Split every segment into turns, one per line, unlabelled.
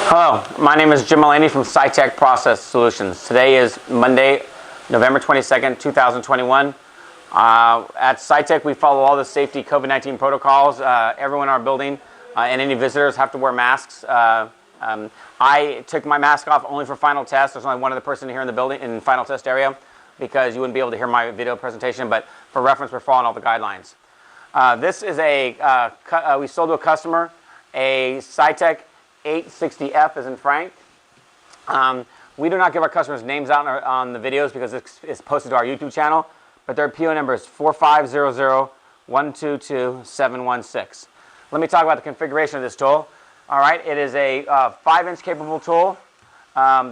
Hello, my name is Jim Mullany from Sitek Process Solutions. Today is Monday, November 22nd, 2021. At Sitek, we follow all the safety COVID-19 protocols. Everyone in our building and any visitors have to wear masks. I took my mask off only for final test. There's only one other person here in the building, in the final test area, because you wouldn't be able to hear my video presentation, but for reference, we're following all the guidelines. This is we sold to a customer a Sitek 860F as in Frank. We do not give our customers names out on the videos because it's posted to our YouTube channel, but their PO number is 4500122-716. Let me talk about the configuration of this tool. All right, it is a 5-inch capable tool.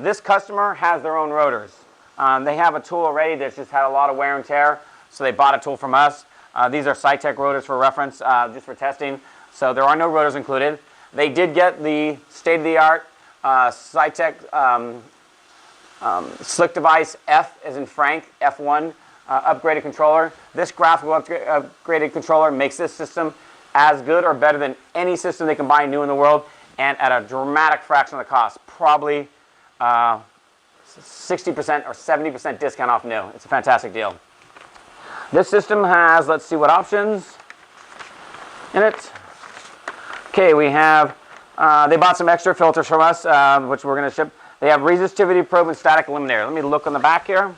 This customer has their own rotors. They have a tool already that's just had a lot of wear and tear, so they bought a tool from us. These are Sitek rotors for reference, just for testing, so there are no rotors included. They did get the state-of-the-art Sitek SlickDevice F as in Frank, F1 upgraded controller. This graphical upgraded controller makes this system as good or better than any system they can buy new in the world, and at a dramatic fraction of the cost, probably 60% or 70% discount off new. It's a fantastic deal. This system has, let's see what options in it. Okay, we have, they bought some extra filters from us, which we're going to ship. They have resistivity probe and static eliminator. Let me look on the back here.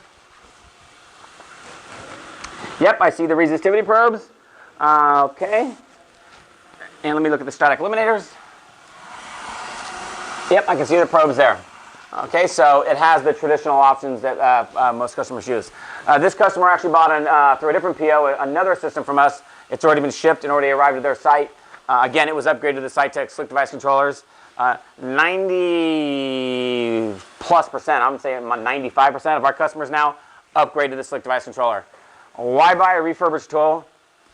Yep, I see the resistivity probes. Okay. And let me look at the static eliminators. Yep, I can see the probes there. Okay, so it has the traditional options that most customers use. This customer actually bought through a different PO another system from us. It's already been shipped and already arrived at their site. Again, it was upgraded to the Sitek SlickDevice controllers. 90+%, I'm saying 95% of our customers now upgrade to the SlickDevice controller. Why buy a refurbished tool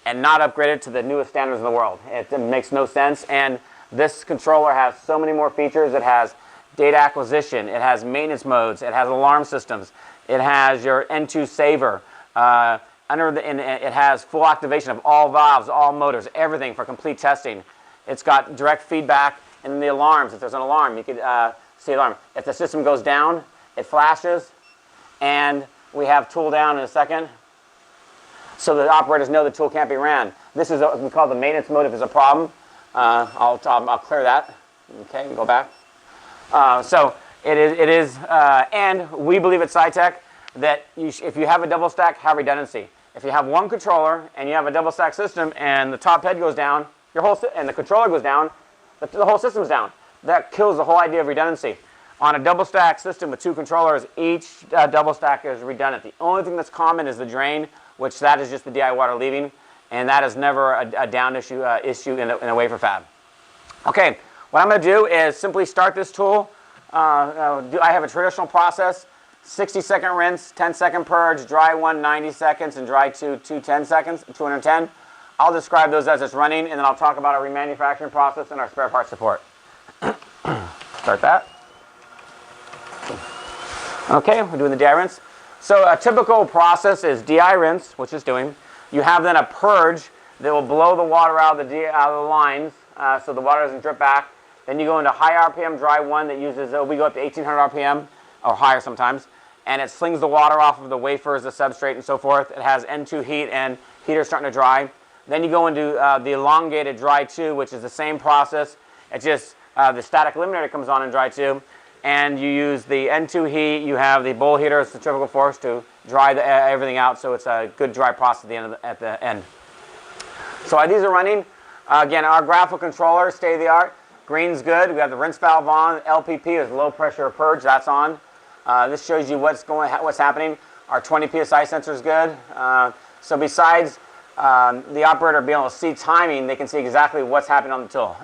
and not upgrade it to the newest standards in the world? It makes no sense, and this controller has so many more features. It has data acquisition, it has maintenance modes, it has alarm systems, it has your N2 saver, it has full activation of all valves, all motors, everything for complete testing. It's got direct feedback in the alarms. If there's an alarm, you could see the alarm. If the system goes down, it flashes, and we have tool down in a second, so the operators know the tool can't be ran. This is what we call the maintenance mode if there's a problem. I'll clear that. Okay, we go back. So it is, and we believe at Sitek that if you have a double stack, have redundancy. If you have one controller and you have a double stack system and the top head goes down, and the controller goes down, the whole system's down. That kills the whole idea of redundancy. On a double stack system with two controllers, each double stack is redundant. The only thing that's common is the drain, which that is just the DI water leaving, and that is never a down issue in a wafer fab. Okay, what I'm going to do is simply start this tool. I have a traditional process. 60-second rinse, 10-second purge, dry 1 90 seconds, and dry 2 10 seconds, 210. I'll describe those as it's running, and then I'll talk about our remanufacturing process and our spare part support. Start that. Okay, we're doing the DI rinse. So a typical process is DI rinse, which is doing. You have then a purge that will blow the water out of the lines, so the water doesn't drip back. Then you go into high RPM dry 1 that uses, we go up to 1800 RPM, or higher sometimes, and it slings the water off of the wafers, the substrate, and so forth. It has N2 heat and heater starting to dry. Then you go into the elongated dry 2, which is the same process. It's just the static eliminator comes on in dry 2, and you use the N2 heat. You have the bowl heater, centrifugal force, to dry everything out, so it's a good dry process at the end. So these are running. Again, our graphical controller, state-of-the-art. Green's good. We have the rinse valve on. LPP is low pressure purge. That's on. This shows you what's happening. Our 20 psi sensor is good. So besides the operator being able to see timing, they can see exactly what's happening on the tool.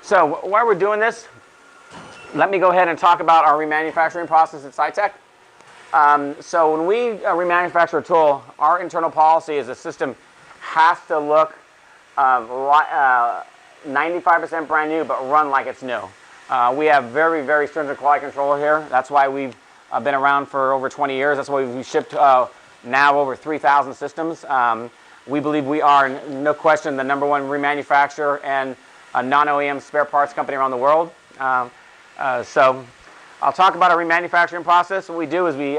So while we're doing this, let me go ahead and talk about our remanufacturing process at Sitek. So when we remanufacture a tool, our internal policy is the system has to look 95% brand new, but run like it's new. We have very, very stringent quality control here. That's why we've been around for over 20 years. That's why we've shipped now over 3,000 systems. We believe we are, no question, the #1 remanufacturer and a non-OEM spare parts company around the world. So I'll talk about our remanufacturing process. What we do is we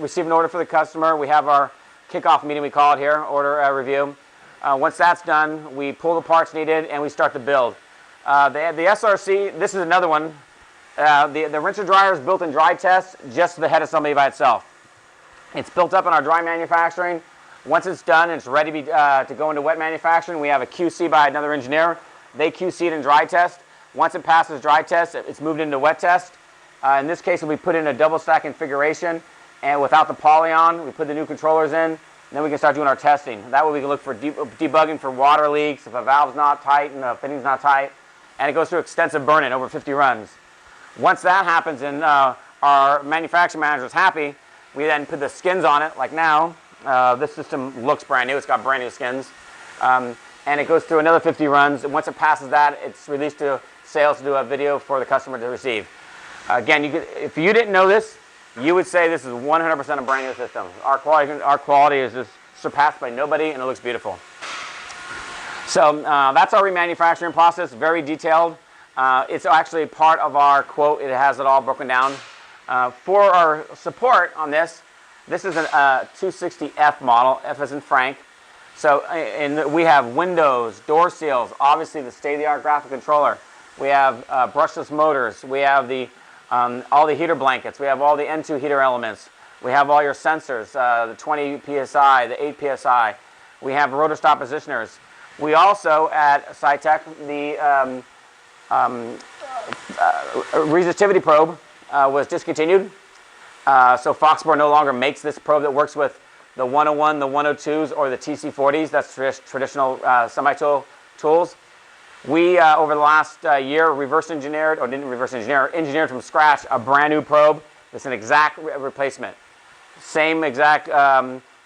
receive an order for the customer. We have our kickoff meeting, we call it here, order review. Once that's done, we pull the parts needed and we start the build. The SRC, this is another one. The rinser dryer is built in dry test, just the head assembly by itself. It's built up in our dry manufacturing. Once it's done and it's ready to go into wet manufacturing, we have a QC by another engineer. They QC it in dry test. Once it passes dry test, it's moved into wet test. In this case, we put in a double stack configuration, and without the poly on, we put the new controllers in, and then we can start doing our testing. That way we can look for debugging for water leaks, if a valve's not tight and the fitting's not tight, and it goes through extensive burn-in, over 50 runs. Once that happens and our manufacturing manager is happy, we then put the skins on it, like now. This system looks brand new, it's got brand new skins. And it goes through another 50 runs, and once it passes that, it's released to sales to do a video for the customer to receive. Again, if you didn't know this, you would say this is 100% a brand new system. Our quality is just surpassed by nobody, and it looks beautiful. So that's our remanufacturing process, very detailed. It's actually part of our quote. It has it all broken down. For our support on this is a 260F model, F as in Frank. So we have windows, door seals, obviously the state-of-the-art graphic controller. We have brushless motors. We have all the heater blankets. We have all the N2 heater elements. We have all your sensors, the 20 PSI, the 8 PSI. We have rotor stop positioners. We also, at Sitek, the resistivity probe was discontinued. So Foxborough no longer makes this probe that works with the 101, the 102s, or the TC40s. That's traditional semi-tool tools. We, over the last year, engineered from scratch a brand new probe. It's an exact replacement. Same exact,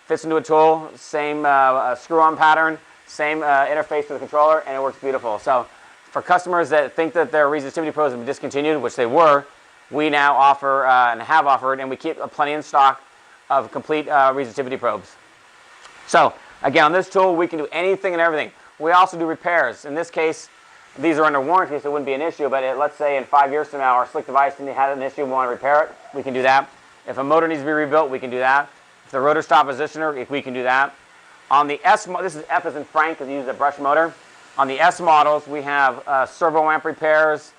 fits into a tool, same screw-on pattern, same interface to the controller, and it works beautiful. So for customers that think that their resistivity probes have been discontinued, which they were, we now offer and have offered, and we keep plenty in stock of complete resistivity probes. So again, on this tool, we can do anything and everything. We also do repairs. In this case, these are under warranty, so it wouldn't be an issue, but let's say in 5 years from now, our SlickDevice had an issue and we want to repair it, we can do that. If a motor needs to be rebuilt, we can do that. If the rotor stop positioner, we can do that. On the S, this is F as in Frank, because we use a brush motor. On the S models, we have servo amp repairs.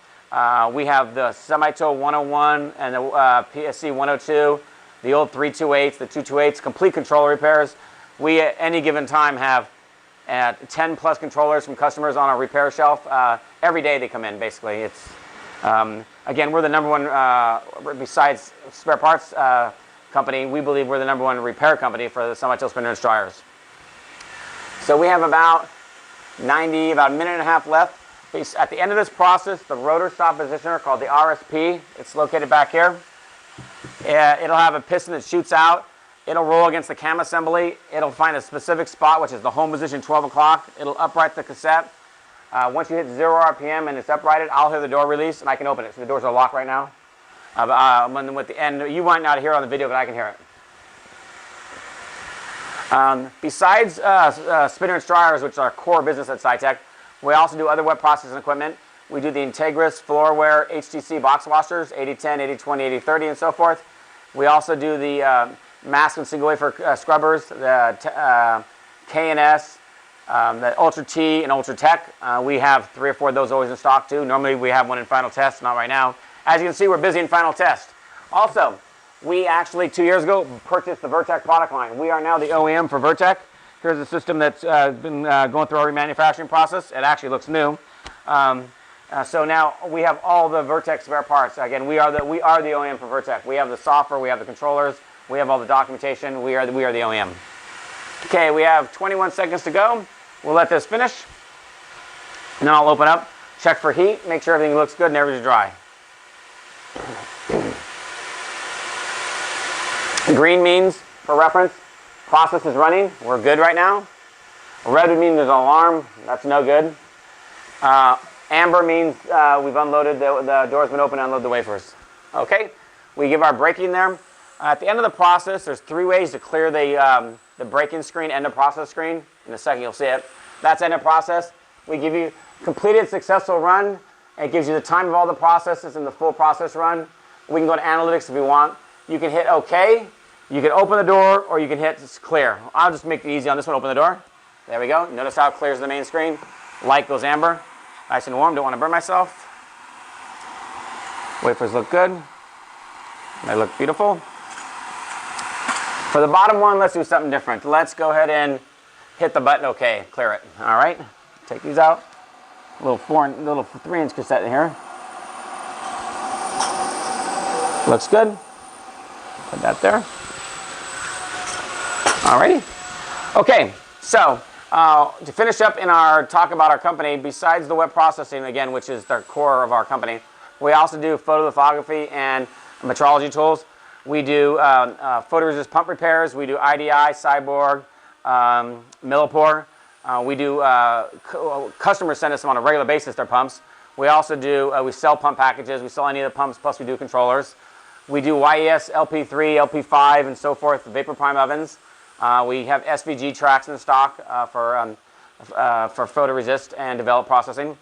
We have the semi-tow 101 and the PSC 102, the old 328s, the 228s, complete controller repairs. We, at any given time, have 10 plus controllers from customers on our repair shelf. Every day they come in, basically. It's again, we're the number one, besides spare parts company, we believe we're the number one repair company for the semi-tow spinner and dryers. So we have about a minute and a half left. At the end of this process, the rotor stop positioner, called the RSP, it's located back here. It'll have a piston that shoots out. It'll roll against the cam assembly. It'll find a specific spot, which is the home position, 12 o'clock. It'll upright the cassette. Once you hit 0 RPM and it's uprighted, I'll hear the door release and I can open it. So the doors are locked right now. And you might not hear it on the video, but I can hear it. Besides spinner and dryers, which are our core business at Sitek, we also do other wet processing equipment. We do the Integris floorware HTC box washers, 8010, 8020, 8030, and so forth. We also do the mask and single wafer scrubbers, the K&S, the Ultra T and Ultra Tech. We have 3 or 4 of those always in stock too. Normally we have one in final test, not right now. As you can see, we're busy in final test. Also, we actually 2 years ago purchased the Vertec product line. We are now the OEM for Vertec. Here's a system that's been going through our remanufacturing process. It actually looks new. So now we have all the Vertec spare parts. Again, we are the OEM for Vertec. We have the software, we have the controllers, we have all the documentation. We are the OEM. Okay, we have 21 seconds to go. We'll let this finish. And then I'll open up, check for heat, make sure everything looks good and everything's dry. Green means, for reference, process is running. We're good right now. Red would mean there's an alarm. That's no good. Amber means we've unloaded, the door's been open to unload the wafers. Okay, we give our braking there. At the end of the process, there's 3 ways to clear the braking screen, end of process screen. In a 2nd, you'll see it. That's end of process. We give you completed successful run. It gives you the time of all the processes and the full process run. We can go to analytics if we want. You can hit OK. You can open the door, or you can hit clear. I'll just make it easy on this one. Open the door. There we go. Notice how it clears the main screen. Light goes amber. Nice and warm. Don't want to burn myself. Wafers look good. They look beautiful. For the bottom one, let's do something different. Let's go ahead and hit the button OK. Clear it. All right. Take these out. Little 3-inch cassette in here. Looks good. Put that there. Alrighty. Okay, so to finish up in our talk about our company, besides the web processing, again, which is the core of our company, we also do photolithography and metrology tools. We do photoresist pump repairs. We do IDI, Cyborg, Millipore. We do customers send us on a regular basis their pumps. We also do we sell pump packages. We sell any of the pumps, plus we do controllers. We do YES, LP3, LP5, and so forth, vapor prime ovens. We have SVG tracks in stock for photoresist and developed processing.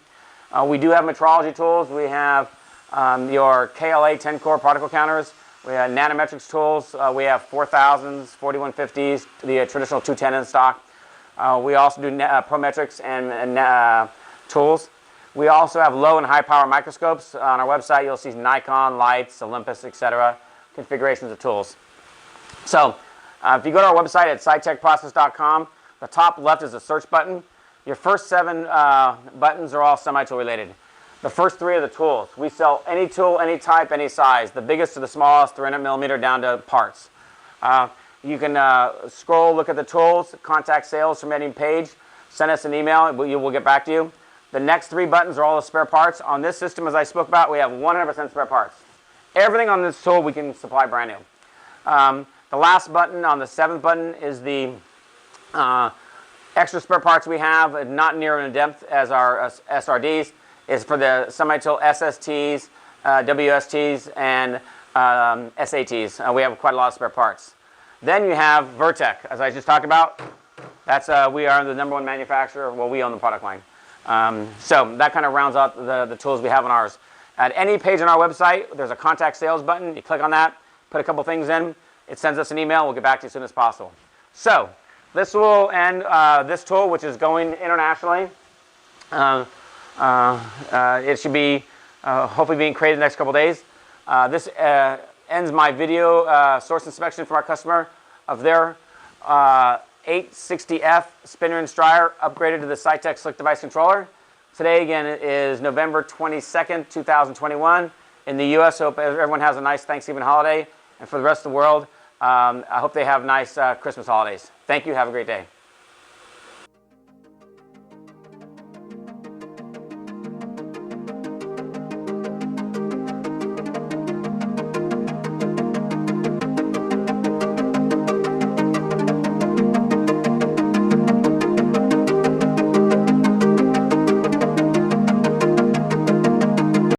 We do have metrology tools. We have your KLA 10-core particle counters. We have nanometrics tools. We have 4000s, 4150s, the traditional 210 in stock. We also do Prometrics and tools. We also have low and high power microscopes. On our website, you'll see Nikon, Lights, Olympus, etc. configurations of tools. So if you go to our website at sitekprocess.com, the top left is a search button. Your first 7 buttons are all semi-tool related. The first 3 are the tools. We sell any tool, any type, any size, the biggest to the smallest, 300 millimeter down to parts. You can scroll, look at the tools, contact sales from any page, send us an email, we'll get back to you. The next 3 buttons are all the spare parts. On this system, as I spoke about, we have 100% spare parts. Everything on this tool we can supply brand new. The last button on the 7th button is the extra spare parts we have, not near in depth as our SRDs, is for the semi-tool SSTs, WSTs, and SATs. We have quite a lot of spare parts. Then you have Vertec, as I just talked about. That's we are the #1 manufacturer. Well, we own the product line. So that kind of rounds out the tools we have on ours. At any page on our website, there's a contact sales button. You click on that, put a couple things in. It sends us an email. We'll get back to you as soon as possible. So this will end this tool, which is going internationally. It should be hopefully being created in the next couple days. This ends my video source inspection from our customer of their 860F spinner and strier upgraded to the Sitek SlickDevice controller. Today, again, is November 22nd, 2021. In the U.S., I hope everyone has a nice Thanksgiving holiday. And for the rest of the world, I hope they have nice Christmas holidays. Thank you. Have a great day.